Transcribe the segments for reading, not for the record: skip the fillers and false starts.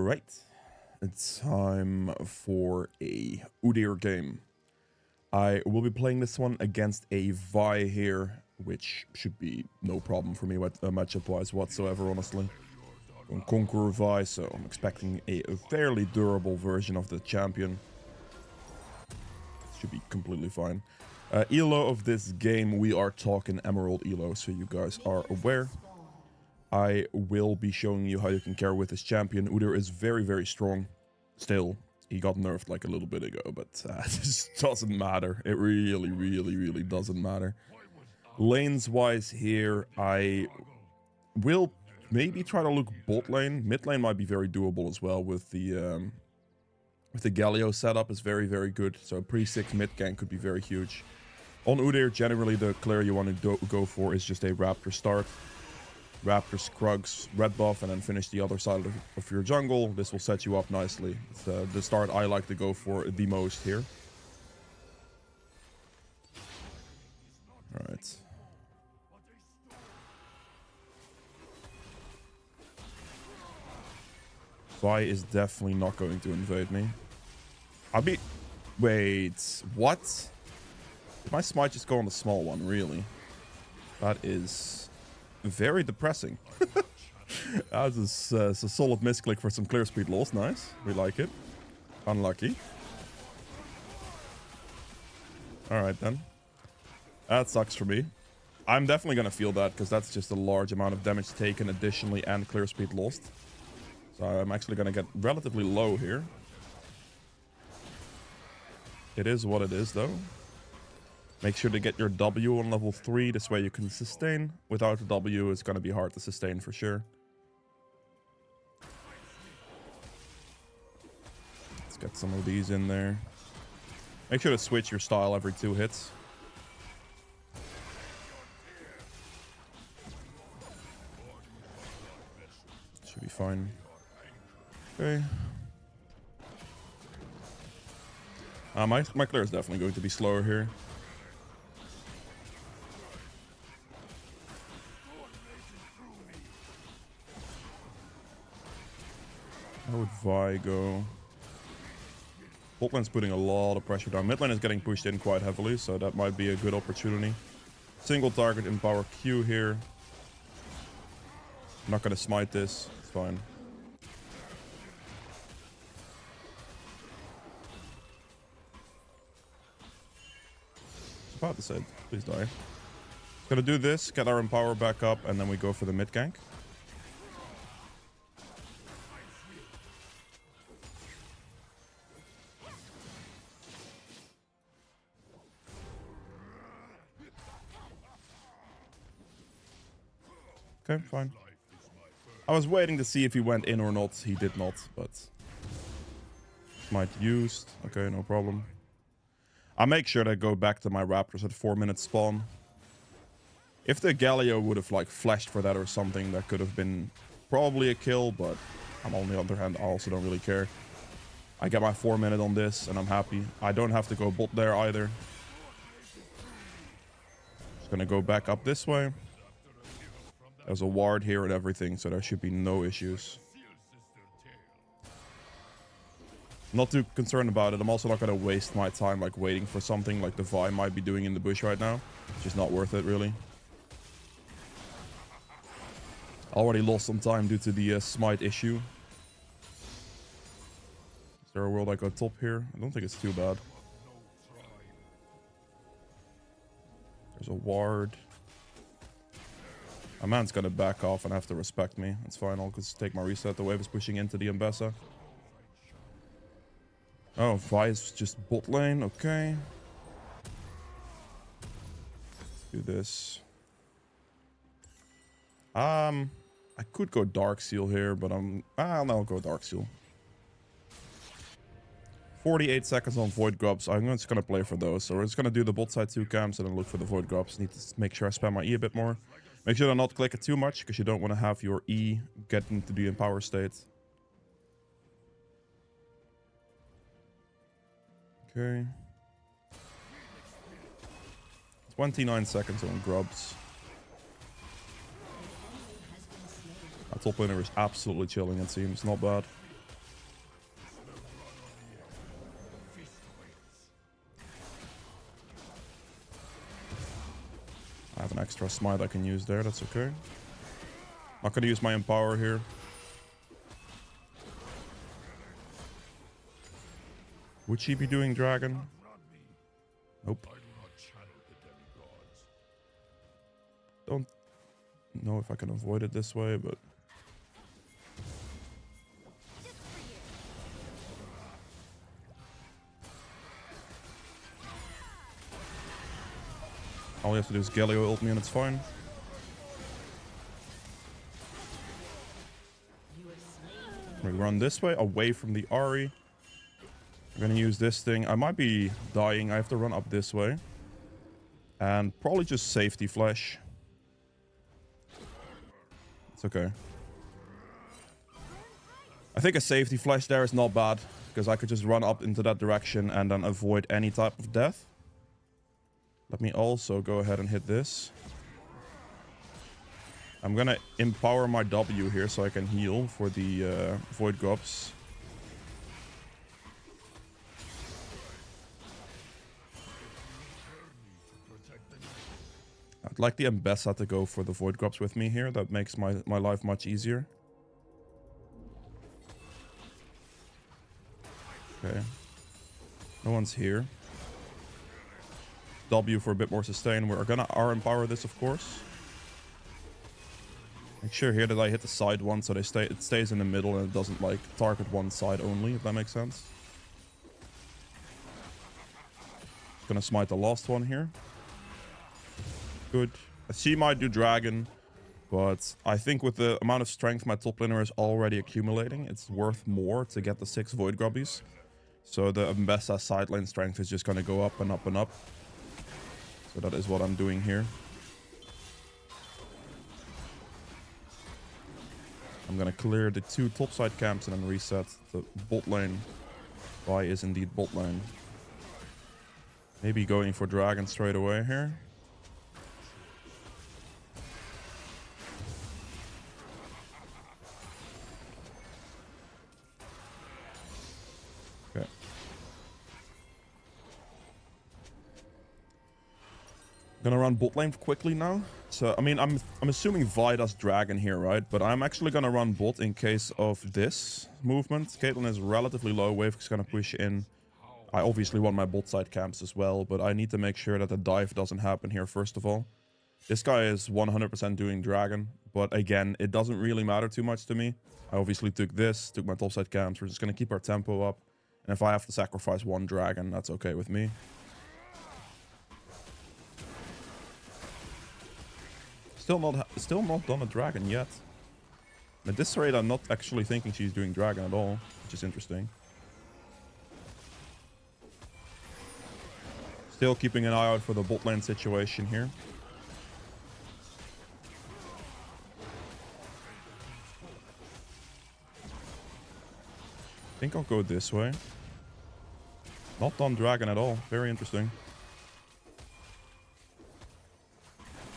Alright, it's time for a Udyr game. I will be playing this one against a Vi here, which should be no problem for me matchup-wise whatsoever, honestly. I'm Conqueror Vi, so I'm expecting a fairly durable version of the champion. Should be completely fine. Elo of this game, we are talking Emerald Elo, so you guys are aware. I will be showing you how you can carry with this champion. Udyr is very, very strong. Still, he got nerfed like a little bit ago, but it just doesn't matter. It really doesn't matter. Lanes-wise here, I will maybe try to look bot lane. Mid lane might be very doable as well with the Galio setup is very, very good. So a pre-6 mid gank could be very huge. On Udyr, generally the clear you want to go for is just a Raptor start. Raptor, Skrugs, red buff, and then finish the other side of your jungle. This will set you up nicely. It's the start I like to go for the most here. Alright. Vi is definitely not going to invade me. I'll be... Wait, what? Did my smite just go on the small one, really? That is... very depressing. That was a solid misclick for some clear speed loss. Nice. We like it. Unlucky. Alright then. That sucks for me. I'm definitely going to feel that because that's just a large amount of damage taken additionally and clear speed lost. So I'm actually going to get relatively low here. It is what it is though. Make sure to get your W on level 3, this way you can sustain. Without a W, it's going to be hard to sustain for sure. Let's get some of these in there. Make sure to switch your style every 2 hits. Should be fine. Okay. My clear is definitely going to be slower here. How would Vi go? Bot lane's putting a lot of pressure down. Mid lane is getting pushed in quite heavily, so that might be a good opportunity. Single target in power Q here. I'm not gonna smite this. It's fine. I was about to say, please die. Gonna do this, get our empower back up, and then we go for the mid gank. Okay, fine. I was waiting to see if he went in or not. He did not, but... Smite used. Okay, no problem. I'll make sure to go back to my Raptors at 4-minute spawn. If the Galio would have, like, flashed for that or something, that could have been probably a kill, but... on the other hand, I also don't really care. I get my 4-minute on this, and I'm happy. I don't have to go bot there either. Just gonna go back up this way. There's a ward here and everything, so there should be no issues. Not too concerned about it. I'm also not going to waste my time like waiting for something like the Vi might be doing in the bush right now. It's just not worth it, really. Already lost some time due to the smite issue. Is there a world I go top here? I don't think it's too bad. There's a ward. My man's gonna back off and have to respect me. That's fine, I'll just take my reset. The wave is pushing into the Mbessa. Oh, Vi is just bot lane, okay. Let's do this. I could go Dark Seal here, but I'll go Dark Seal. 48 seconds on Void Grubs. I'm just gonna play for those. So we're just gonna do the bot side 2 camps and then look for the Void Grubs. Need to make sure I spam my E a bit more. Make sure to not click it too much, because you don't want to have your E get into the empower state. Okay. 29 seconds on Grubs. Our top laner is absolutely chilling, it seems. Not bad. extra smite I can use there. That's okay. Not gonna use my empower here. Would she be doing dragon? Nope. Don't know if I can avoid it this way, but... all you have to do is Galio ult me and it's fine. We run this way, away from the Ahri. I'm gonna use this thing. I might be dying. I have to run up this way. And probably just safety flash. It's okay. I think a safety flash there is not bad, because I could just run up into that direction and then avoid any type of death. Let me also go ahead and hit this. I'm gonna empower my W here so I can heal for the Void Grubs. I'd like the Ambessa to go for the Void Grubs with me here. That makes my life much easier. Okay. No one's here. W for a bit more sustain. We're gonna R-empower this, of course. Make sure here that I hit the side one so it stays in the middle and it doesn't like target one side only, if that makes sense. Gonna smite the last one here. Good. She might do dragon, but I think with the amount of strength my top laner is already accumulating, it's worth more to get the 6 Void Grubbies. So the Ambessa side lane strength is just gonna go up and up and up. So that is what I'm doing here. I'm gonna clear the 2 topside camps and then reset the bot lane. Vi is indeed bot lane. Maybe going for dragon straight away here. Okay. Gonna run bot lane quickly now. So I mean, I'm assuming Vi does dragon here, right? But I'm actually gonna run bot in case of this movement. Caitlyn is relatively low. Wave is gonna push in. I obviously want my bot side camps as well, but I need to make sure that the dive doesn't happen here first of all. This guy is 100% doing dragon, but again, it doesn't really matter too much to me. I obviously took this, took my topside camps. We're just gonna keep our tempo up, and if I have to sacrifice one dragon, that's okay with me. Still not done a dragon yet. At this rate, I'm not actually thinking she's doing dragon at all, which is interesting. Still keeping an eye out for the bot lane situation here. I think I'll go this way. Not done dragon at all. Very interesting.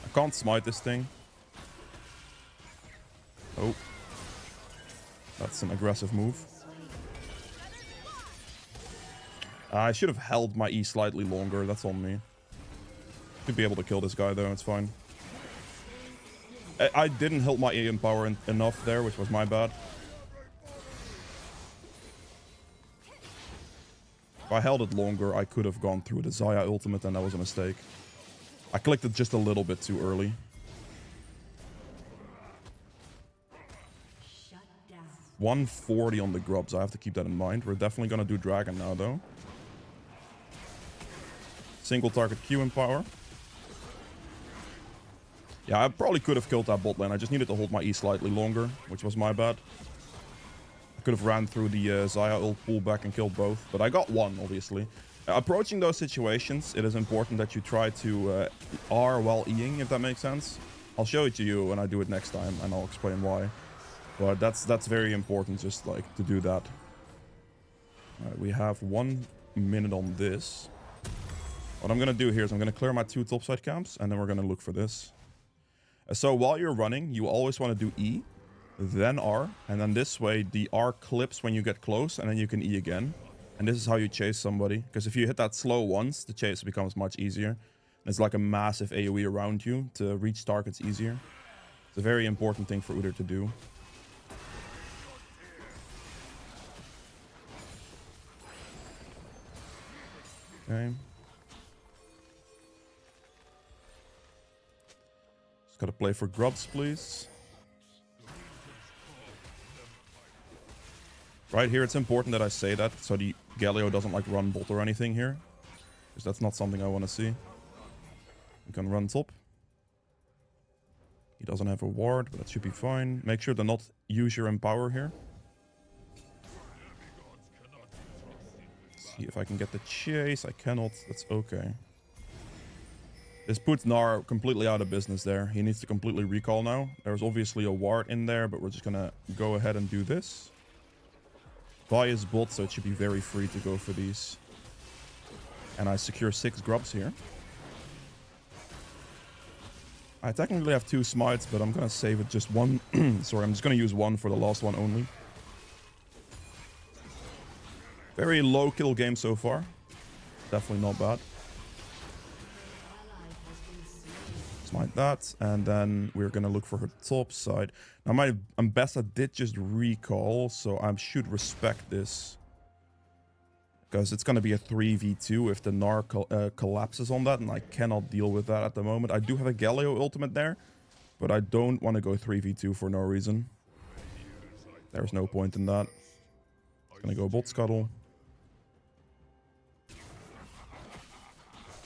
I can't smite this thing. Oh. That's an aggressive move. I should have held my E slightly longer. That's on me. Should be able to kill this guy though. It's fine. I didn't hold my E in power enough there, which was my bad. If I held it longer, I could have gone through the Xayah ultimate, and that was a mistake. I clicked it just a little bit too early. Shut down. 140 on the Grubs. I have to keep that in mind. We're definitely going to do dragon now, though. Single target Q in power. Yeah, I probably could have killed that bot lane. I just needed to hold my E slightly longer, which was my bad. I could have ran through the Xayah ult, pull back and killed both. But I got one, obviously. Approaching those situations, it is important that you try to R while Eing, if that makes sense. I'll show it to you when I do it next time, and I'll explain why. But that's very important, just like to do that. Alright, we have 1 minute on this. What I'm gonna do here is I'm gonna clear my 2 topside camps, and then we're gonna look for this. So while you're running, you always want to do E, then R, and then this way the R clips when you get close, and then you can E again. And this is how you chase somebody, because if you hit that slow once, the chase becomes much easier. It's like a massive AoE around you to reach targets easier. It's a very important thing for Udyr to do. Okay. Just gotta play for Grubs, please. Right here, it's important that I say that, so the Galio doesn't like run bot or anything here. Because that's not something I want to see. We can run top. He doesn't have a ward, but that should be fine. Make sure to not use your empower here. See if I can get the chase. I cannot. That's okay. This puts Gnar completely out of business there. He needs to completely recall now. There's obviously a ward in there, but we're just gonna go ahead and do this. Vi is bot, so it should be very free to go for these. And I secure 6 grubs here. I technically have 2 smites, but I'm gonna save it just one. Sorry, I'm just gonna use one for the last one only. Very low kill game so far. Definitely not bad. Smite that, and then we're gonna look for her top side. Now my Ambessa did just recall, so I should respect this. Because it's gonna be a 3v2 if the Gnar collapses on that, and I cannot deal with that at the moment. I do have a Galio ultimate there, but I don't want to go 3v2 for no reason. There's no point in that. It's gonna go bot scuttle.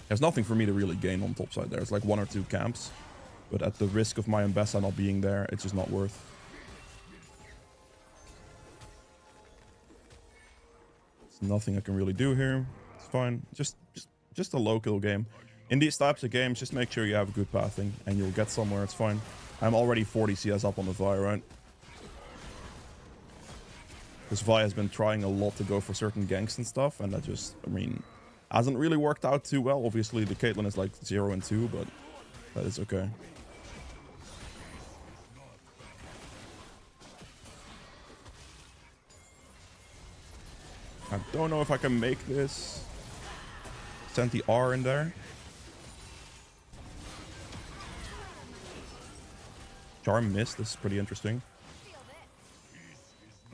There's nothing for me to really gain on top side there. It's like 1 or 2 camps. But at the risk of my Ambessa not being there, it's just not worth. There's nothing I can really do here. It's fine. Just a low kill game. In these types of games, just make sure you have good pathing and you'll get somewhere. It's fine. I'm already 40 CS up on the Vi, right? Because Vi has been trying a lot to go for certain ganks and stuff, and that just, I mean, hasn't really worked out too well. Obviously, the Caitlyn is like 0 and 2, but that is okay. I don't know if I can make this. Send the R in there. Charm missed. This is pretty interesting.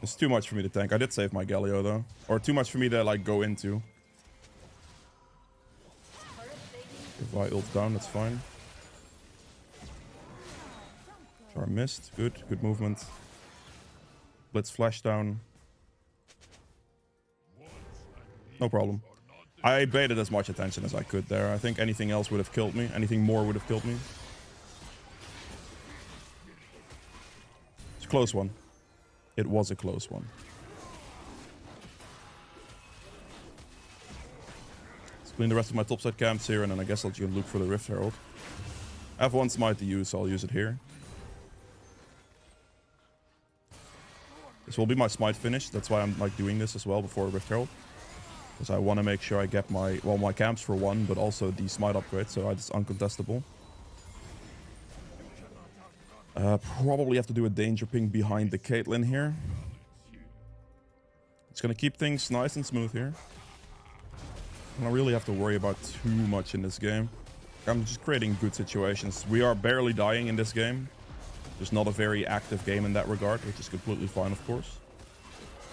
It's too much for me to tank. I did save my Galio though. Or too much for me to like go into. If I ult down, that's fine. Charm missed. Good. Good movement. Blitz flash down. No problem. I baited as much attention as I could there. I think anything else would have killed me. Anything more would have killed me. It's a close one. It was a close one. Let's clean the rest of my topside camps here, and then I guess I'll just look for the Rift Herald. I have 1 smite to use, so I'll use it here. This will be my smite finish. That's why I'm like doing this as well before Rift Herald. Because I want to make sure I get my, well, my camps for 1, but also the smite upgrade, so it's uncontestable. Probably have to do a danger ping behind the Caitlyn here. It's going to keep things nice and smooth here. I don't really have to worry about too much in this game. I'm just creating good situations. We are barely dying in this game. Just not a very active game in that regard, which is completely fine, of course.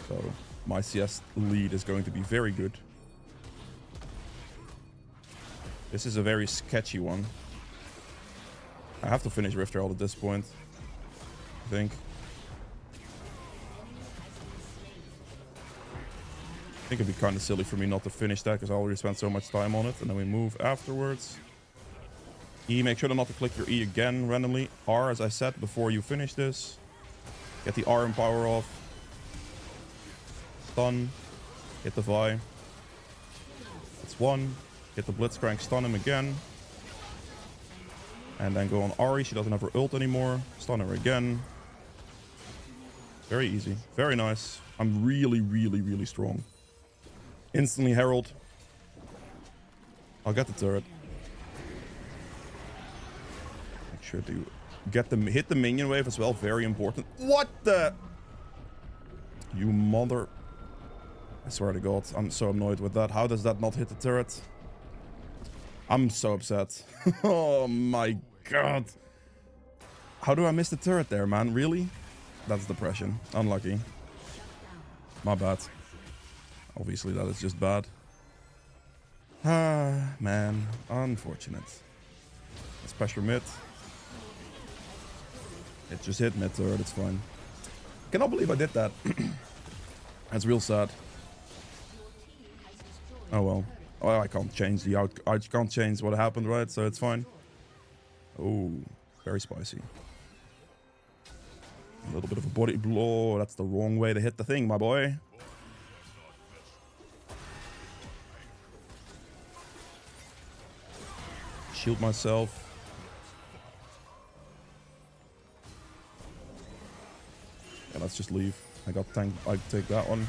So my CS lead is going to be very good. This is a very sketchy one. I have to finish Rift Herald at this point, I think. I think it'd be kind of silly for me not to finish that because I already spent so much time on it. And then we move afterwards. E, make sure not to click your E again randomly. R, as I said, before you finish this. Get the R and power off. Stun. Hit the Vi. That's 1. Hit the Blitzcrank, stun him again. And then go on Ahri. She doesn't have her ult anymore. Stun her again. Very easy. Very nice. I'm really, really, really strong. Instantly Herald. I'll get the turret. Make sure to get them, hit the minion wave as well. Very important. What the? You mother. I swear to God, I'm so annoyed with that. How does that not hit the turret? I'm so upset. Oh my god. How do I miss the turret there, man? Really? That's depression. Unlucky. My bad. Obviously, that is just bad. Ah, man. Unfortunate. Let's pressure mid. It just hit mid turret. It's fine. Cannot believe I did that. That's real sad. Oh well. Well, I can't change the I can't change what happened, right? So it's fine. Oh, very spicy. A little bit of a body blow. That's the wrong way to hit the thing, my boy. Shield myself. Yeah, let's just leave. I got tank. I take that one.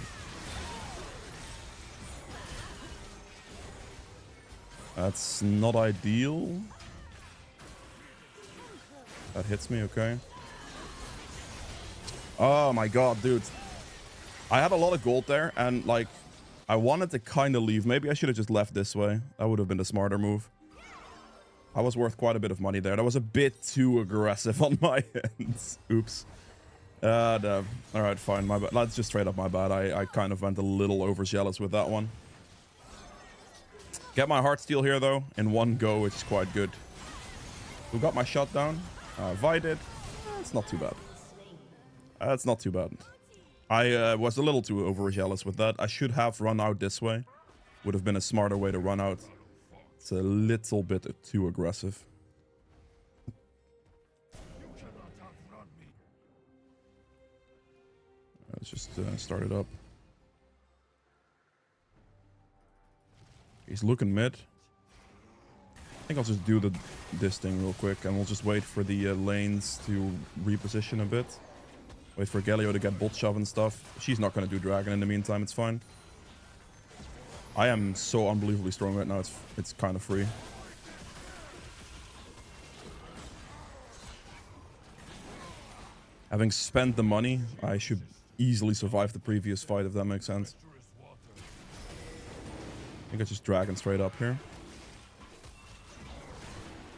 That's not ideal. That hits me, okay. Oh my god, dude. I had a lot of gold there, and like, I wanted to kind of leave. Maybe I should have just left this way. That would have been the smarter move. I was worth quite a bit of money there. That was a bit too aggressive on my end. Oops. No. Alright, fine. My bad. That's just straight up my bad. I kind of went a little overzealous with that one. Get my heartsteel here, though, in one go, which is quite good. Who got my shot down? Vi did. It's not too bad. That's not too bad. I was a little too overzealous with that. I should have run out this way. Would have been a smarter way to run out. It's a little bit too aggressive. Let's just start it up. He's looking mid. I think I'll just do this thing real quick, and we'll just wait for the lanes to reposition a bit. Wait for Galio to get bot shove and stuff. She's not going to do dragon in the meantime. It's fine. I am so unbelievably strong right now. It's kind of free. Having spent the money, I should easily survive the previous fight, if that makes sense. I think I just dragon straight up here.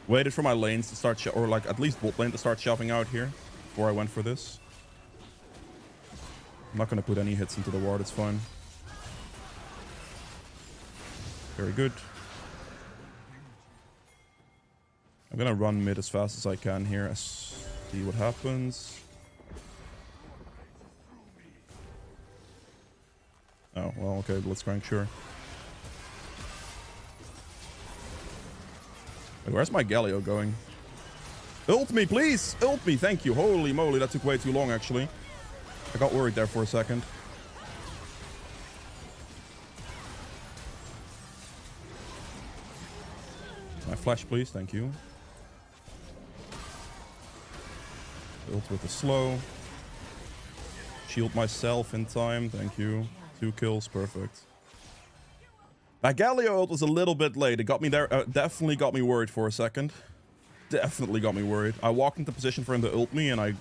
Waited for my lanes to start, or like at least bot lane to start shoving out here before I went for this. I'm not going to put any hits into the ward, it's fine. Very good. I'm going to run mid as fast as I can here, see what happens. Oh, well, okay, Blitzcrank, sure. Wait, where's my Galio going? Ult me, please! Ult me, thank you. Holy moly, that took way too long, actually. I got worried there for a second. My flash, please, thank you. Ult with the slow. Shield myself in time, thank you. 2 kills, perfect. That Galio ult was a little bit late. It got me there, definitely got me worried for a second. Definitely got me worried. I walked into position for him to ult me, and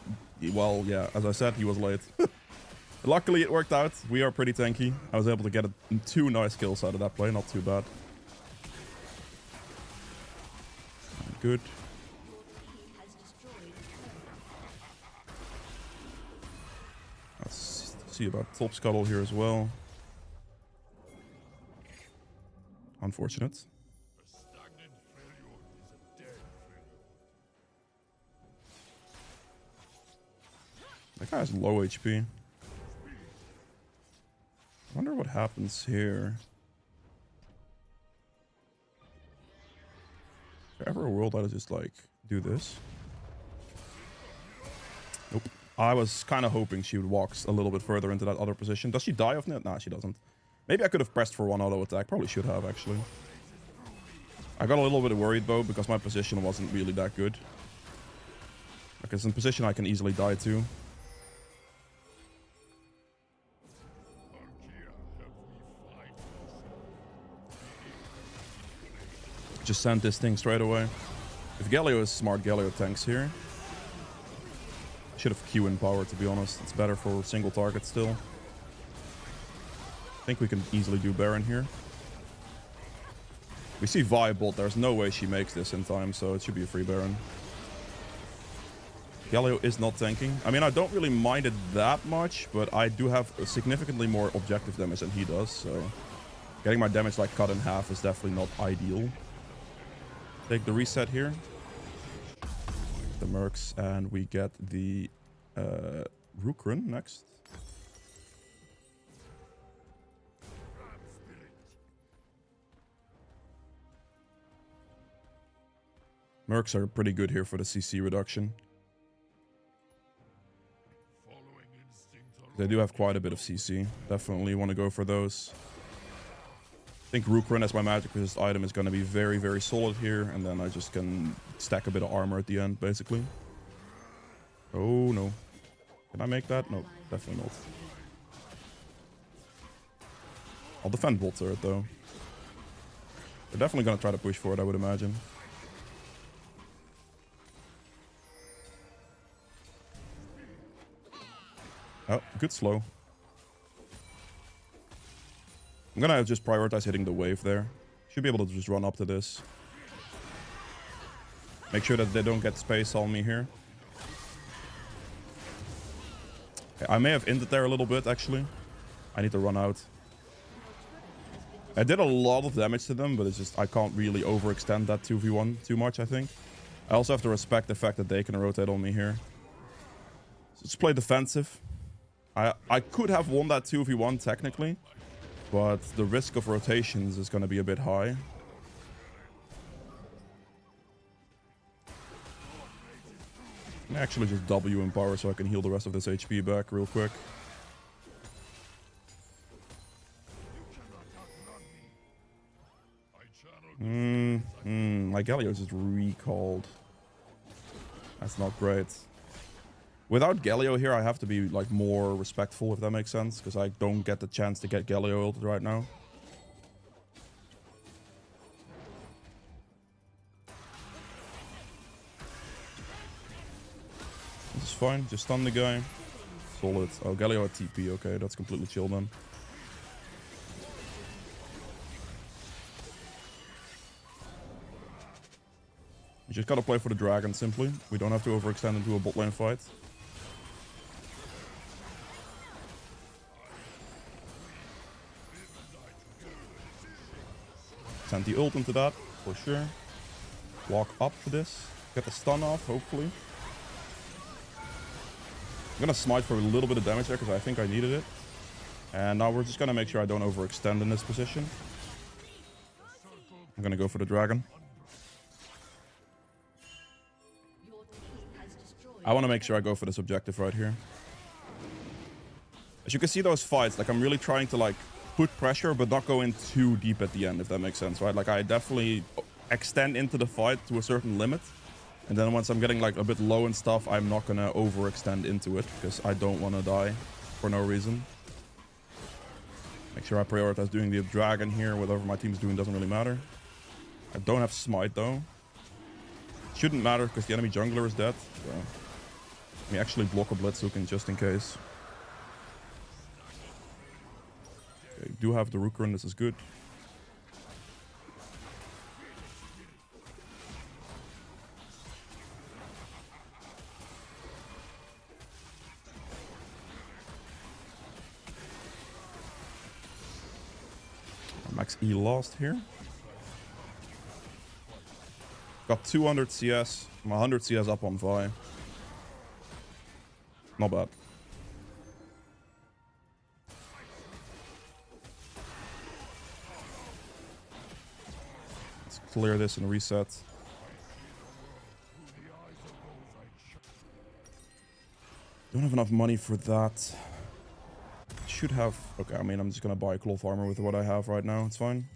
well, yeah, as I said, he was late. Luckily, it worked out. We are pretty tanky. I was able to get 2 nice kills out of that play. Not too bad. Good. Let's see about top scuttle here as well. Unfortunate. That guy has low HP. I wonder what happens here. Is there ever a world that I just like do this? Nope. I was kind of hoping she would walk a little bit further into that other position. Does she die off net? Nah, she doesn't. Maybe I could have pressed for one auto attack. Probably should have, actually. I got a little bit worried, though, because my position wasn't really that good. Because in position I can easily die to. Just send this thing straight away. If Galio is smart, Galio tanks here. Should have Q in power, to be honest. It's better for single target still. I think we can easily do Baron here. We see Vi bot. There's no way she makes this in time, so it should be a free Baron. Galio is not tanking. I mean, I don't really mind it that much, but I do have significantly more objective damage than he does, so getting my damage like cut in half is definitely not ideal. Take the reset here. The Mercs, and we get the Rukran next. Mercs are pretty good here for the CC reduction. They do have quite a bit of CC. Definitely want to go for those. I think Rukran as my magic resist item is going to be very, very solid here. And then I just can stack a bit of armor at the end, basically. Oh, no. Can I make that? No, definitely not. I'll defend bot turret, though. They're definitely going to try to push for it, I would imagine. Oh, good slow. I'm gonna just prioritize hitting the wave there. Should be able to just run up to this. Make sure that they don't get space on me here. Okay, I may have ended there a little bit, actually. I need to run out. I did a lot of damage to them, but it's just I can't really overextend that 2v1 too much, I think. I also have to respect the fact that they can rotate on me here. So just play defensive. I could have won that 2v1 technically, but the risk of rotations is going to be a bit high. I may actually just W in power so I can heal the rest of this HP back real quick. My Galio just recalled. That's not great. Without Galio here, I have to be like more respectful, if that makes sense, because I don't get the chance to get Galio ulted right now. This is fine. Just stun the guy. Solid. Oh, Galio at TP. Okay, that's completely chill then. You just gotta play for the dragon, simply. We don't have to overextend into a bot lane fight. Send the ult into that, for sure. Walk up for this. Get the stun off, hopefully. I'm gonna smite for a little bit of damage there, because I think I needed it. And now we're just gonna make sure I don't overextend in this position. I'm gonna go for the dragon. I want to make sure I go for this objective right here. As you can see, those fights, like I'm really trying to like put pressure, but not go in too deep at the end, if that makes sense, right? Like I definitely extend into the fight to a certain limit. And then once I'm getting like a bit low and stuff, I'm not going to overextend into it because I don't want to die for no reason. Make sure I prioritize doing the dragon here. Whatever my team's doing doesn't really matter. I don't have smite though. Shouldn't matter because the enemy jungler is dead. So let me actually block a Blitzhooking just in case. Okay, do have the Rukran, this is good. Max E lost here. Got 200 CS. I'm 100 CS up on Vi. Not bad. Let's clear this and reset. Don't have enough money for that. Should have... Okay, I mean, I'm just gonna buy cloth armor with what I have right now. It's fine.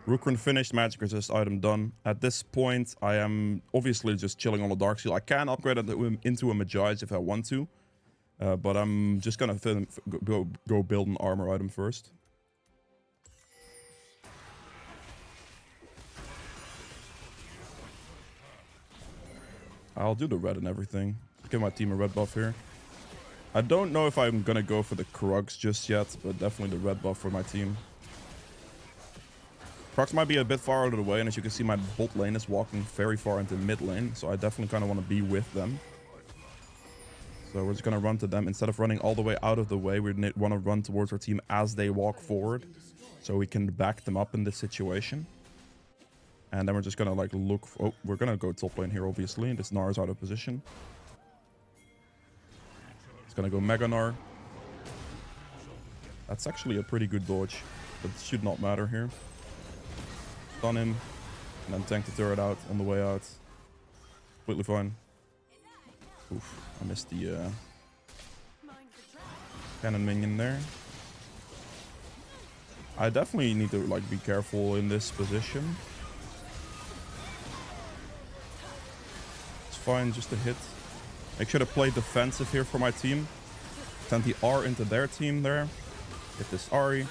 Rukran finished, magic resist item done. At this point, I am obviously just chilling on the Dark Seal. I can upgrade it into a Magize if I want to. But I'm just gonna go build an armor item first. I'll do the red and everything. Give my team a red buff here. I don't know if I'm gonna go for the Krugs just yet, but definitely the red buff for my team. Prox might be a bit far out of the way, and as you can see, my bot lane is walking very far into mid lane, so I definitely kind of want to be with them. So we're just going to run to them. Instead of running all the way out of the way, we want to run towards our team as they walk forward, so we can back them up in this situation. And then we're just going to like look... Oh, we're going to go top lane here, obviously. This Gnar is out of position. It's going to go Mega Gnar. That's actually a pretty good dodge, but it should not matter here. Stun him, and then tank the turret out on the way out. Completely fine. Oof, I missed the cannon minion there. I definitely need to like be careful in this position. It's fine just to hit. Make sure to play defensive here for my team. Send the R into their team there. Hit this Ahri.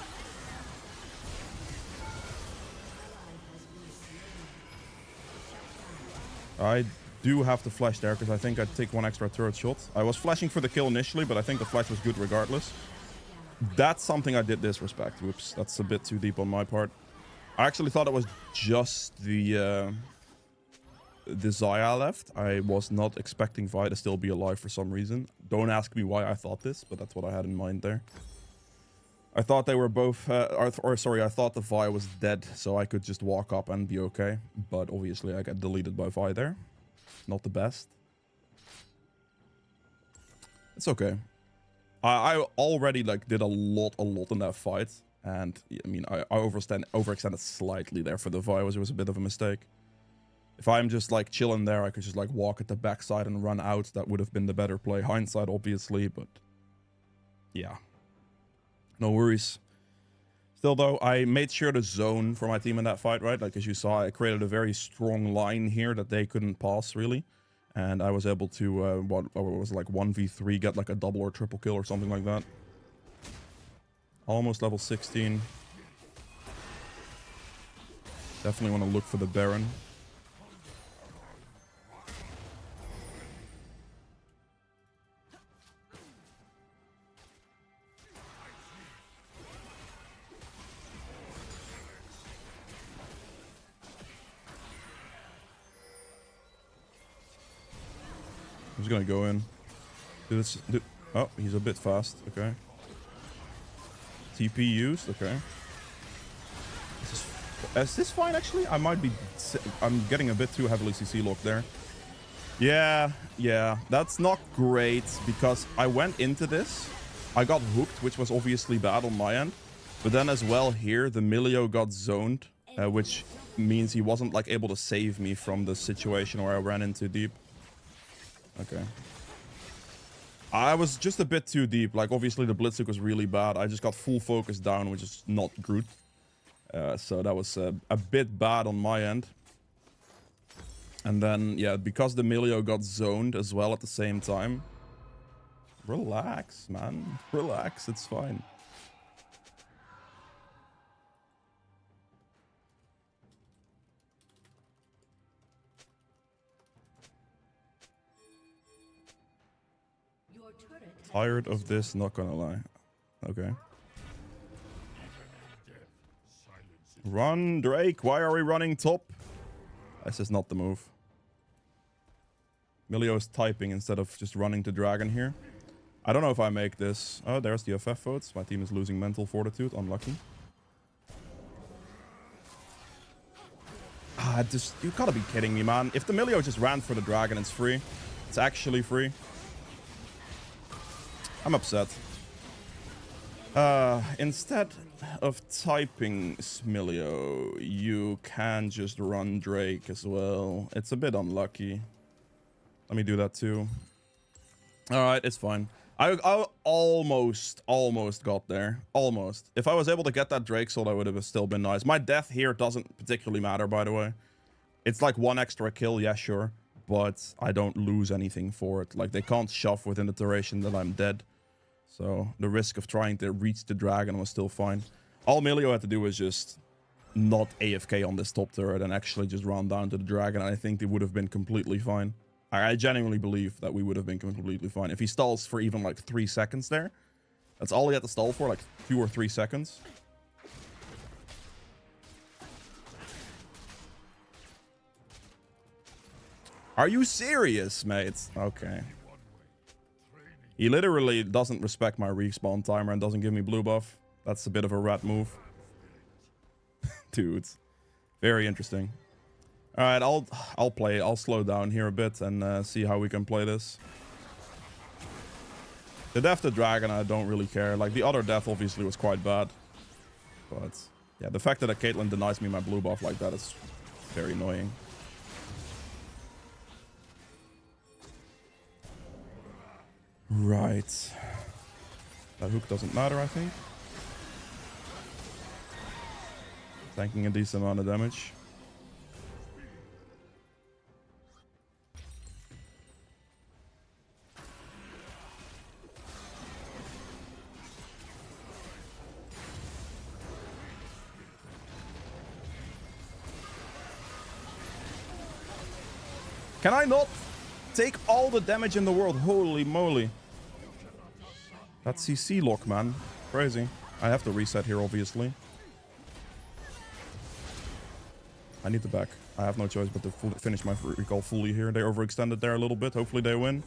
I do have to flash there because I think I'd take one extra turret shot. I was flashing for the kill initially, but I think the flash was good regardless. That's something I did disrespect. Whoops, that's a bit too deep on my part. I actually thought it was just the Xayah left. I was not expecting Vi to still be alive for some reason. Don't ask me why I thought this, but that's what I had in mind there. I thought they were both, I thought the Vi was dead, so I could just walk up and be okay. But obviously I got deleted by Vi there. Not the best. It's okay. I already like did a lot in that fight. And I mean, I overextended slightly there for the Vi. It was a bit of a mistake. If I'm just like chilling there, I could just like walk at the backside and run out. That would have been the better play. Hindsight, obviously, but yeah. No worries. Still, though, I made sure to zone for my team in that fight, right? Like, as you saw, I created a very strong line here that they couldn't pass, really. And I was able to, what was it, like 1v3, get like a double or triple kill or something like that. Almost level 16. Definitely want to look for the Baron. I'm just gonna go in. Do this. Oh, he's a bit fast. Okay. TP used. Okay. Is this fine, actually? I might be... I'm getting a bit too heavily CC locked there. Yeah. That's not great, because I went into this. I got hooked, which was obviously bad on my end. But then as well here, the Milio got zoned, which means he wasn't like able to save me from the situation where I ran in too deep. Okay. I was just a bit too deep. Like, obviously, the Blitzhook was really bad. I just got full focus down, which is not good. So that was a bit bad on my end. And then, yeah, because the Milio got zoned as well at the same time. Relax, man. Relax. It's fine. Tired of this, not gonna lie. Okay. Run, Drake. Why are we running top? This is not the move. Milio is typing instead of just running to Dragon here. I don't know if I make this. Oh, there's the FF votes. My team is losing mental fortitude. Unlucky. You gotta be kidding me, man. If the Milio just ran for the Dragon, it's free. It's actually free. I'm upset. Instead of typing Smilio, you can just run Drake as well. It's a bit unlucky. Let me do that too. Alright, it's fine. I almost got there. Almost. If I was able to get that Drake soul, that would have still been nice. My death here doesn't particularly matter, by the way. It's like one extra kill, yeah, sure. But I don't lose anything for it. Like, they can't shove within the duration that I'm dead. So the risk of trying to reach the Dragon was still fine. All Milio had to do was just not AFK on this top turret and actually just run down to the Dragon. And I think it would have been completely fine. I genuinely believe that we would have been completely fine. If he stalls for even like 3 seconds there, that's all he had to stall for, like 2 or 3 seconds. Are you serious, mate? Okay. He literally doesn't respect my respawn timer and doesn't give me blue buff. That's a bit of a rat move. Dudes. Very interesting. Alright, I'll play. I'll slow down here a bit and see how we can play this. The death to dragon, I don't really care. Like, the other death obviously was quite bad. But, yeah, the fact that a Caitlyn denies me my blue buff like that is very annoying. Right. That hook doesn't matter, I think. Tanking a decent amount of damage. Can I not take all the damage in the world? Holy moly. That CC lock, man. Crazy. I have to reset here, obviously. I need to back. I have no choice but to finish my recall fully here. They overextended there a little bit. Hopefully they win.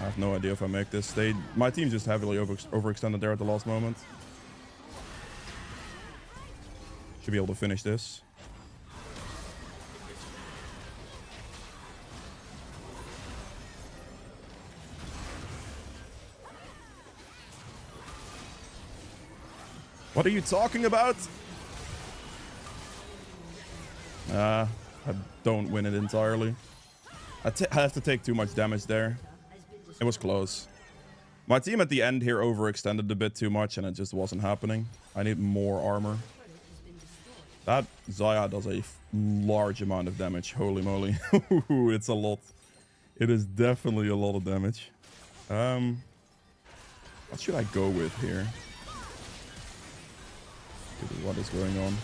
I have no idea if I make this. My team just heavily overextended there at the last moment. Should be able to finish this. What are you talking about? I don't win it entirely. I have to take too much damage there. It was close. My team at the end here overextended a bit too much and it just wasn't happening. I need more armor. That Xayah does a large amount of damage. Holy moly. It's a lot. It is definitely a lot of damage. What should I go with here? What is going on?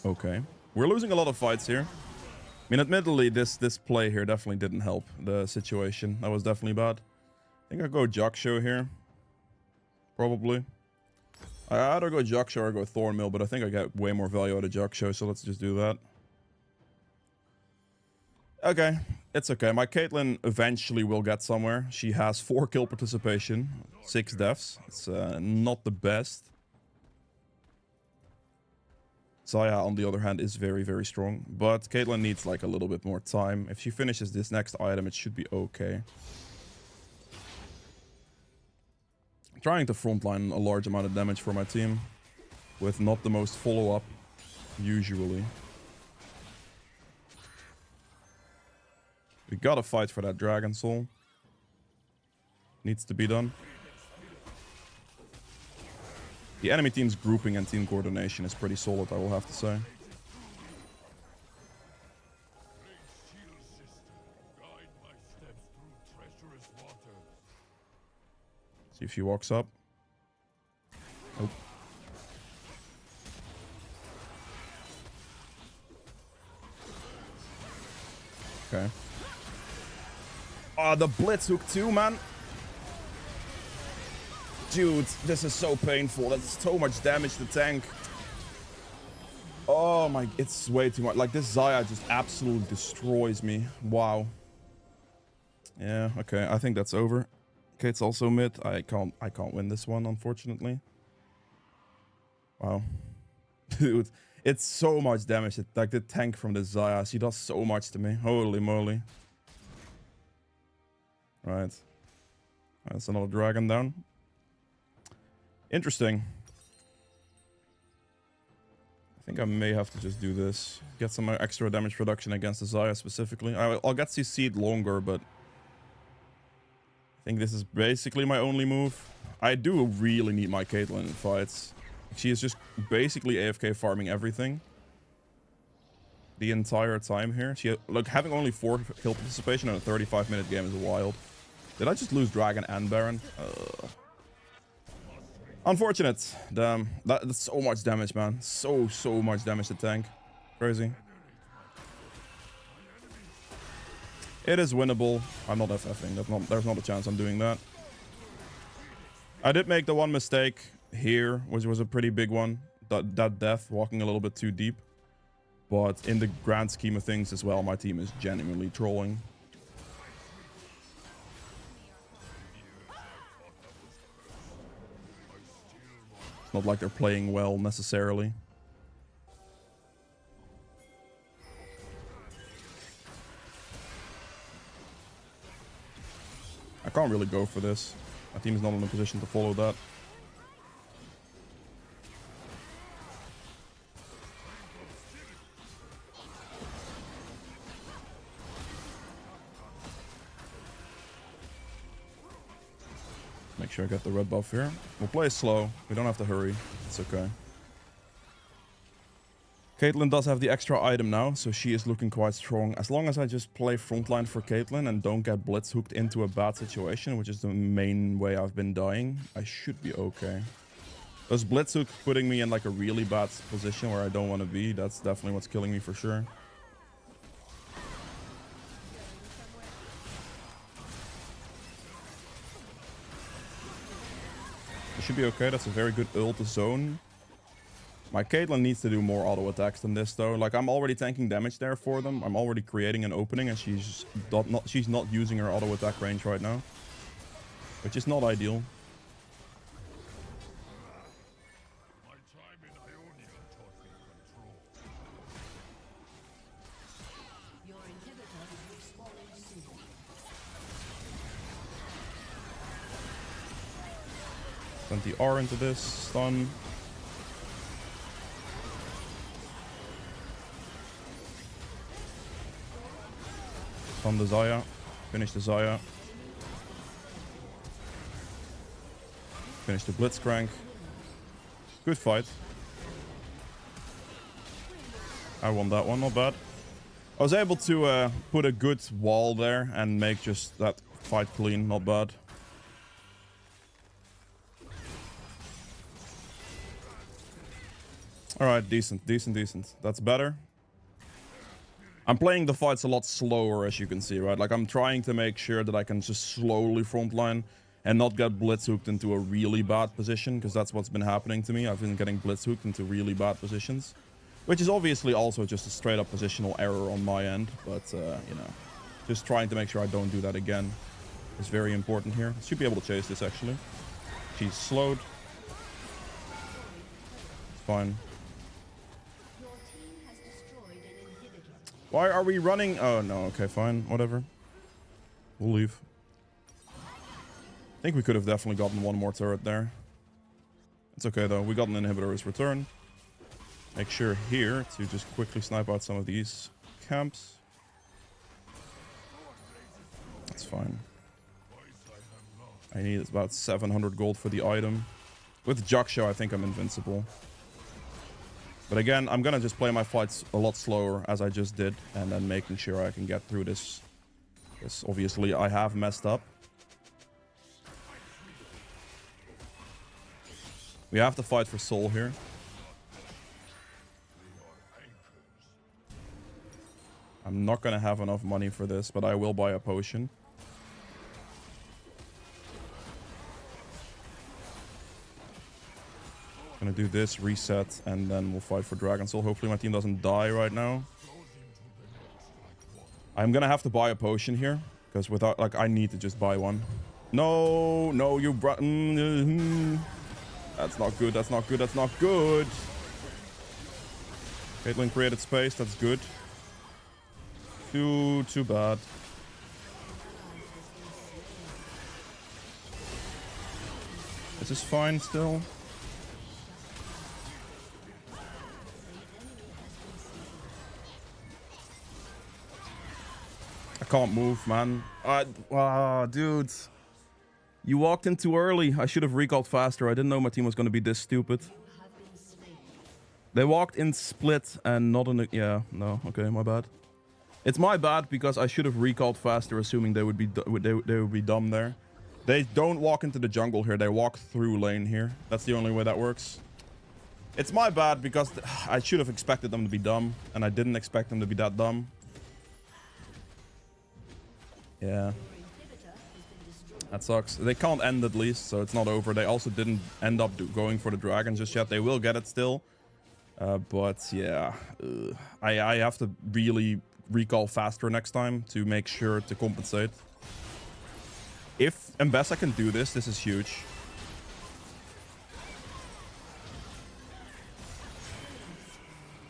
Okay. We're losing a lot of fights here. I mean, admittedly, this play here definitely didn't help the situation. That was definitely bad. I think I'll go Jaksho here. Probably. I either go Jaksho or go Thornmill, but I think I get way more value out of Jaksho, so let's just do that. Okay, it's okay. My Caitlyn eventually will get somewhere. She has 4 kill participation, 6 deaths. It's not the best. Xayah, on the other hand, is very, very strong. But Caitlyn needs like a little bit more time. If she finishes this next item, it should be okay. I'm trying to frontline a large amount of damage for my team. With not the most follow-up, usually. We gotta fight for that Dragon Soul. Needs to be done. The enemy team's grouping and team coordination is pretty solid, I will have to say. See if she walks up. Nope. Okay. Oh, the blitz hook too, man. Dude, this is so painful. That's so much damage to tank. Oh my, it's way too much. Like, this Xayah just absolutely destroys me. Wow. Yeah, okay, I think that's over. Okay, it's also mid. I can't win this one, unfortunately. Wow. Dude, it's so much damage. Like, the tank from the Xayah, she does so much to me. Holy moly. Right. That's another dragon down. Interesting. I think I may have to just do this. Get some extra damage reduction against the Xayah specifically. I'll get CC'd longer, but I think this is basically my only move. I do really need my Caitlyn in fights. She is just basically AFK farming everything. The entire time here. She, like, having only 4 kill participation in a 35-minute game is wild. Did I just lose Dragon and Baron? Unfortunate. Damn. That's so much damage, man. So much damage to tank. Crazy. It is winnable. I'm not FFing. There's not a chance I'm doing that. I did make the one mistake. here was a pretty big one. That death, walking a little bit too deep. But in the grand scheme of things as well, my team is genuinely trolling. It's not like they're playing well necessarily. I can't really go for this. My team is not in a position to follow that. Make sure I get the red buff here. We'll play slow. We don't have to hurry. It's okay. Caitlyn does have the extra item now, so she is looking quite strong. As long as I just play frontline for Caitlyn and don't get blitz hooked into a bad situation, which is the main way I've been dying, I should be okay. Those blitz hook putting me in like a really bad position where I don't want to be. That's definitely what's killing me for sure. It should be okay. That's a very good ult zone. My Caitlyn needs to do more auto attacks than this though. Like I'm already tanking damage there for them. I'm already creating an opening and she's not using her auto attack range right now. Which is not ideal. Send the R into this. Stun. Stun the Xayah. Finish the Xayah. Finish the Blitzcrank. Good fight. I won that one, not bad. I was able to put a good wall there and make just that fight clean, not bad. Alright, decent. That's better. I'm playing the fights a lot slower, as you can see, right? Like, I'm trying to make sure that I can just slowly frontline and not get blitz hooked into a really bad position, because that's what's been happening to me. I've been getting blitz hooked into really bad positions, which is obviously also just a straight up positional error on my end, but, you know, just trying to make sure I don't do that again is very important here. Should be able to chase this, actually. She's slowed. It's fine. Why are we running? Oh, no. Okay, fine. Whatever. We'll leave. I think we could have definitely gotten one more turret there. It's okay, though. We got an inhibitor's return. Make sure here to just quickly snipe out some of these camps. That's fine. I need about 700 gold for the item. With Jaksho, I think I'm invincible. But again, I'm gonna just play my fights a lot slower, as I just did, and then making sure I can get through this. Because obviously I have messed up. We have to fight for soul here. I'm not gonna have enough money for this, but I will buy a potion. Gonna do this, reset, and then we'll fight for Dragon Soul. Hopefully my team doesn't die right now. I'm gonna have to buy a potion here, because without, like, I need to just buy one. No, no, you brought... That's not good, that's not good, that's not good. Caitlyn created space, that's good. Too bad. This is fine still. I can't move, man. Dude. You walked in too early. I should have recalled faster. I didn't know my team was going to be this stupid. They walked in split and not in a... Yeah, no. Okay, my bad. It's my bad because I should have recalled faster, assuming they would be dumb there. They don't walk into the jungle here. They walk through lane here. That's the only way that works. It's my bad because I should have expected them to be dumb, and I didn't expect them to be that dumb. Yeah. That sucks. They can't end at least, so it's not over. They also didn't end up going for the dragon just yet. They will get it still. But yeah, I have to really recall faster next time to make sure to compensate. If Mbessa can do this, this is huge.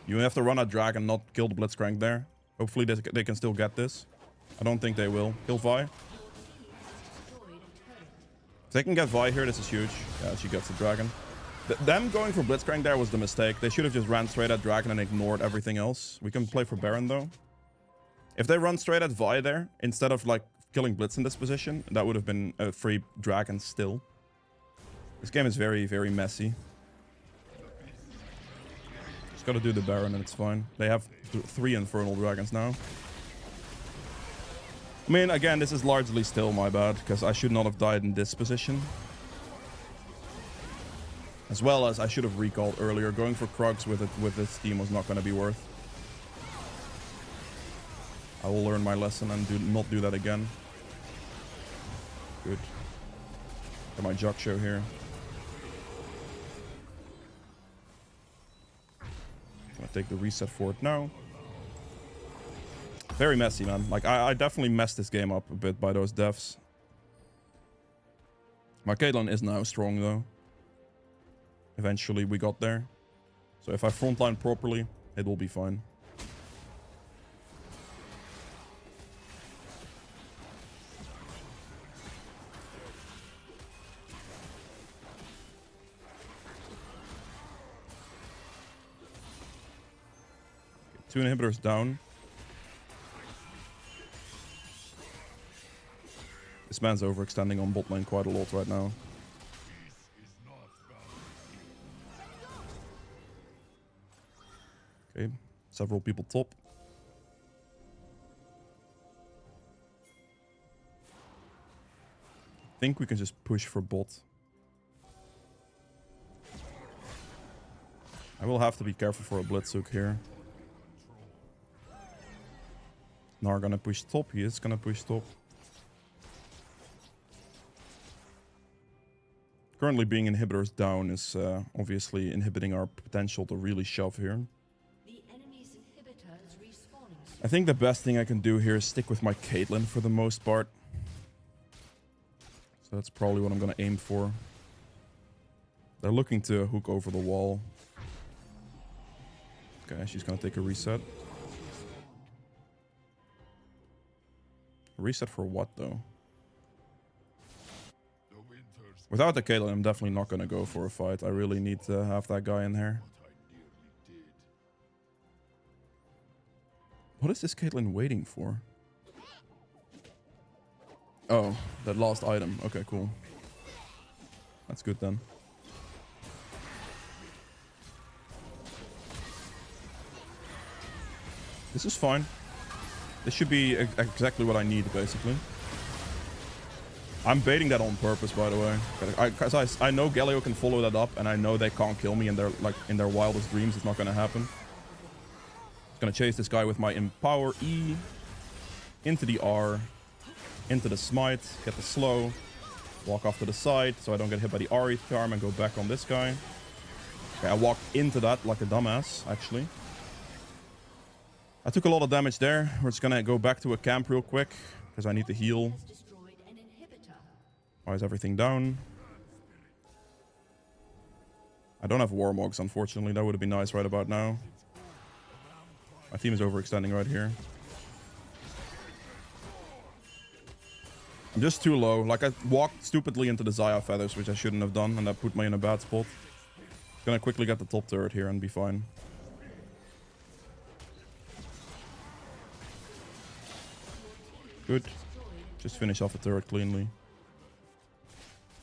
You have to run a dragon, not kill the Blitzcrank there. Hopefully they can still get this. I don't think they will. Kill Vi. If they can get Vi here, this is huge. Yeah, she gets the dragon. Them going for Blitzcrank there was the mistake. They should have just ran straight at dragon and ignored everything else. We can play for Baron though. If they run straight at Vi there, instead of like killing Blitz in this position, that would have been a free dragon still. This game is very, very messy. Just gotta do the Baron and it's fine. They have 3 Infernal Dragons now. I mean, again, this is largely still my bad, because I should not have died in this position. As well as I should have recalled earlier. Going for Krugs with this team was not going to be worth. I will learn my lesson and not do that again. Good. Got my Jock Show here. Gonna take the reset for it now. Very messy, man. Like, I definitely messed this game up a bit by those deaths. My Caitlyn is now strong, though. Eventually, we got there. So if I frontline properly, it will be fine. Okay, 2 inhibitors down. This man's overextending on bot lane quite a lot right now. Okay, several people top. I think we can just push for bot. I will have to be careful for a Blitzhook here. Now we're gonna push top. He is gonna push top. Currently being inhibitors down is obviously inhibiting our potential to really shove here. I think the best thing I can do here is stick with my Caitlyn for the most part. So that's probably what I'm going to aim for. They're looking to hook over the wall. Okay, she's going to take a reset. Reset for what, though? Without the Caitlyn, I'm definitely not going to go for a fight. I really need to have that guy in here. What is this Caitlyn waiting for? Oh, that last item. Okay, cool. That's good then. This is fine. This should be exactly what I need, basically. I'm baiting that on purpose, by the way. Because I know Galio can follow that up, and I know they can't kill me in their wildest dreams. It's not going to happen. Gonna chase this guy with my Empower E into the R, into the Smite, get the slow, walk off to the side so I don't get hit by the RE charm and go back on this guy. Okay, I walked into that like a dumbass, actually. I took a lot of damage there. We're just gonna go back to a camp real quick because I need to heal. Why is everything down? I don't have Warmogs, unfortunately. That would have been nice right about now. My team is overextending right here. I'm just too low. Like, I walked stupidly into the Xayah feathers, which I shouldn't have done, and that put me in a bad spot. Gonna quickly get the top turret here and be fine. Good. Just finish off the turret cleanly.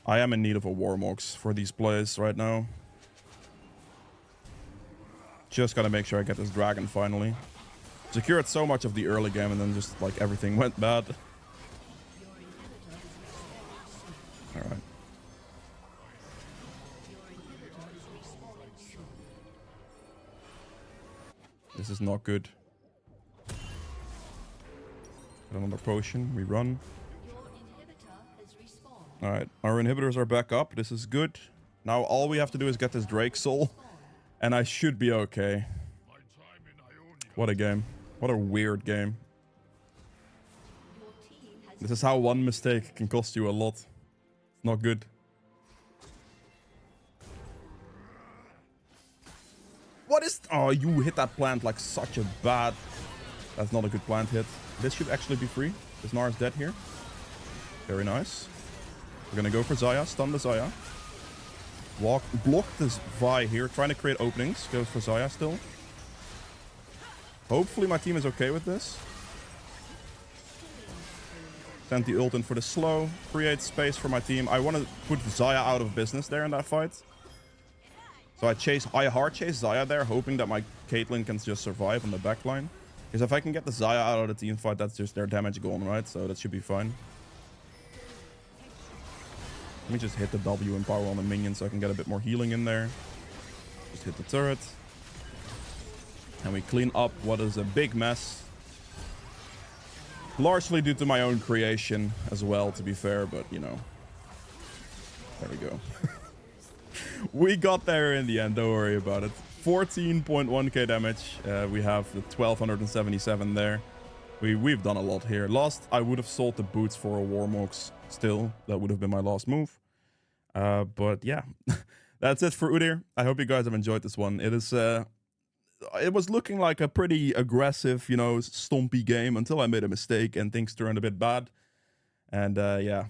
I am in need of a Warmogs for these plays right now. Just gotta make sure I get this dragon finally. Secured so much of the early game and then just like everything went bad. Alright. This is not good. Get another potion, we run. Your inhibitor has respawned. Alright, our inhibitors are back up. This is good. Now all we have to do is get this Drake Soul, and I should be okay. What a game. What a weird game. This is how one mistake can cost you a lot. It's not good. What is... Oh, you hit that plant like such a bad... That's not a good plant hit. This should actually be free. This Gnar is dead here. Very nice. We're gonna go for Xayah. Stun the Xayah. Block this Vi here. Trying to create openings. Goes for Xayah still. Hopefully my team is okay with this. Send the ult in for the slow. Create space for my team. I want to put Xayah out of business there in that fight. So I hard chase Xayah there, hoping that my Caitlyn can just survive on the backline. Because if I can get the Xayah out of the team fight, that's just their damage gone, right? So that should be fine. Let me just hit the W and power on the minion so I can get a bit more healing in there. Just hit the turret. And we clean up what is a big mess. Largely due to my own creation as well, to be fair, but you know. There we go. We got there in the end, don't worry about it. 14.1k damage. We have the 1277 there. We've done a lot here. Last, I would have sold the boots for a Warmogs still. That would have been my last move. But yeah, that's it for Udyr. I hope you guys have enjoyed this one. It was looking like a pretty aggressive, you know, stompy game until I made a mistake and things turned a bit bad. And yeah,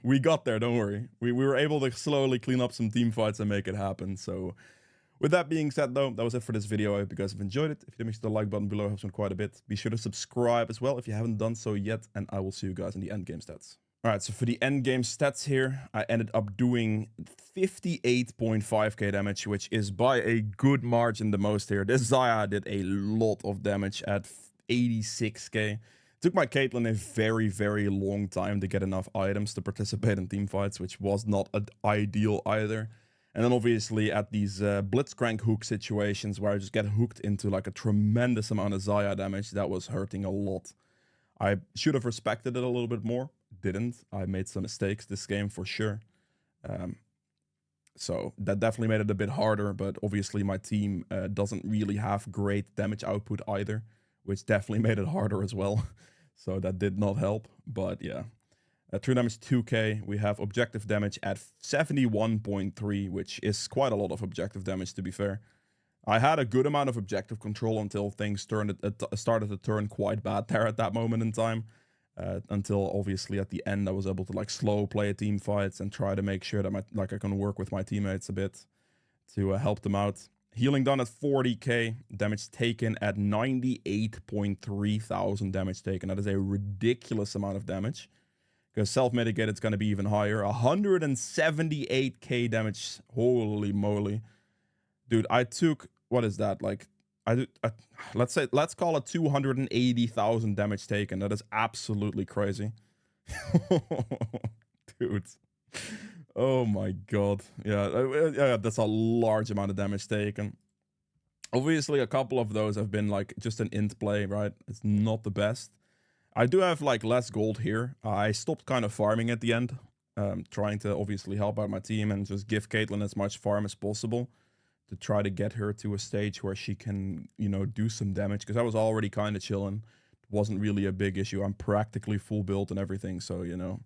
we got there, don't worry. We were able to slowly clean up some team fights and make it happen. So with that being said, though, that was it for this video. I hope you guys have enjoyed it. If you did, make sure the like button below helps me quite a bit. Be sure to subscribe as well if you haven't done so yet. And I will see you guys in the endgame stats. All right, so for the endgame stats here, I ended up doing 58.5k damage, which is by a good margin the most here. This Xayah did a lot of damage at 86k. Took my Caitlyn a very, very long time to get enough items to participate in team fights, which was not ideal either. And then obviously at these blitzcrank hook situations where I just get hooked into like a tremendous amount of Xayah damage, that was hurting a lot. I should have respected it a little bit more. Didn't. I made some mistakes this game for sure. So that definitely made it a bit harder, but obviously my team doesn't really have great damage output either, which definitely made it harder as well. So that did not help, but yeah. True damage 2k, we have objective damage at 71.3, which is quite a lot of objective damage to be fair. I had a good amount of objective control until things started to turn quite bad there at that moment in time. Until obviously at the end I was able to like slow play team fights and try to make sure that I can work with my teammates a bit to help them out. Healing done at 40k, damage taken at 98.3 thousand damage taken. That is a ridiculous amount of damage. Because self-mitigate it's going to be even higher. 178k damage. Holy moly. Dude, I took, what is that? Like, let's call it 280,000 damage taken. That is absolutely crazy. Dude. Oh my god. Yeah, that's a large amount of damage taken. Obviously, a couple of those have been like just an int play, right? It's not the best. I do have like less gold here. I stopped kind of farming at the end. Trying to obviously help out my team and just give Caitlyn as much farm as possible. To try to get her to a stage where she can, you know, do some damage. Because I was already kind of chilling. It wasn't really a big issue. I'm practically full build and everything. So, you know,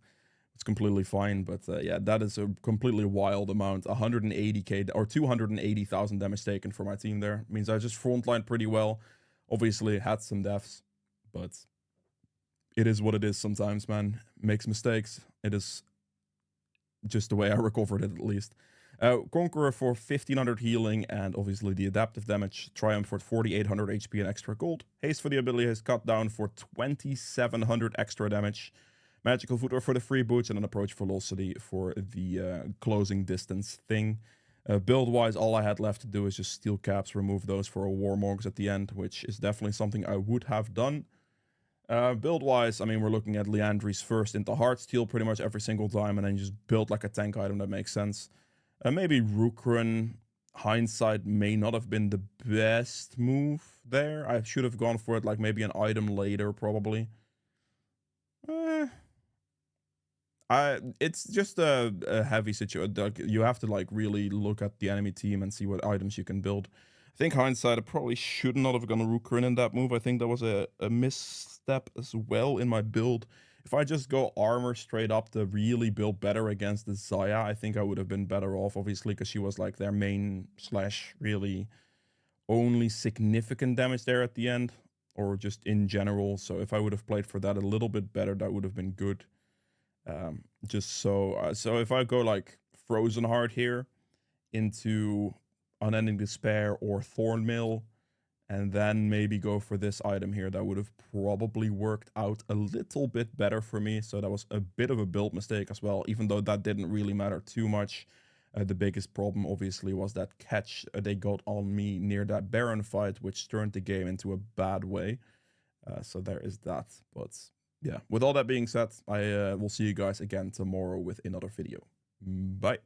it's completely fine. But yeah, that is a completely wild amount. 180k or 280,000 damage taken for my team there. Means I just frontlined pretty well. Obviously, had some deaths. But it is what it is sometimes, man. Makes mistakes. It is just the way I recovered it, at least. Conqueror for 1500 healing and obviously the adaptive damage. Triumph for 4800 HP and extra gold. Haste for the ability is cut down for 2700 extra damage. Magical footwear for the free boots and an approach velocity for the closing distance thing. Build wise, all I had left to do is just steel caps, remove those for a Warmogs at the end, which is definitely something I would have done. Build wise, I mean, we're looking at Leandry's first into Heartsteel pretty much every single time, and then just build like a tank item that makes sense. Maybe Rukran, hindsight, may not have been the best move there. I should have gone for it like maybe an item later, probably. It's just a heavy situation. Like, you have to like really look at the enemy team and see what items you can build. I think hindsight, I probably should not have gone Rukarin in that move. I think that was a misstep as well in my build. If I just go armor straight up to really build better against the Zaya, I think I would have been better off, obviously, because she was like their main slash really only significant damage there at the end, or just in general. So if I would have played for that a little bit better, that would have been good. Just so if I go like Frozen Heart here into Unending Despair or Thornmail, and then maybe go for this item here, that would have probably worked out a little bit better for me. So that was a bit of a build mistake as well, even though that didn't really matter too much. The biggest problem obviously was that catch they got on me near that Baron fight, which turned the game into a bad way. So there is that. But yeah, with all that being said, I will see you guys again tomorrow with another video. Bye.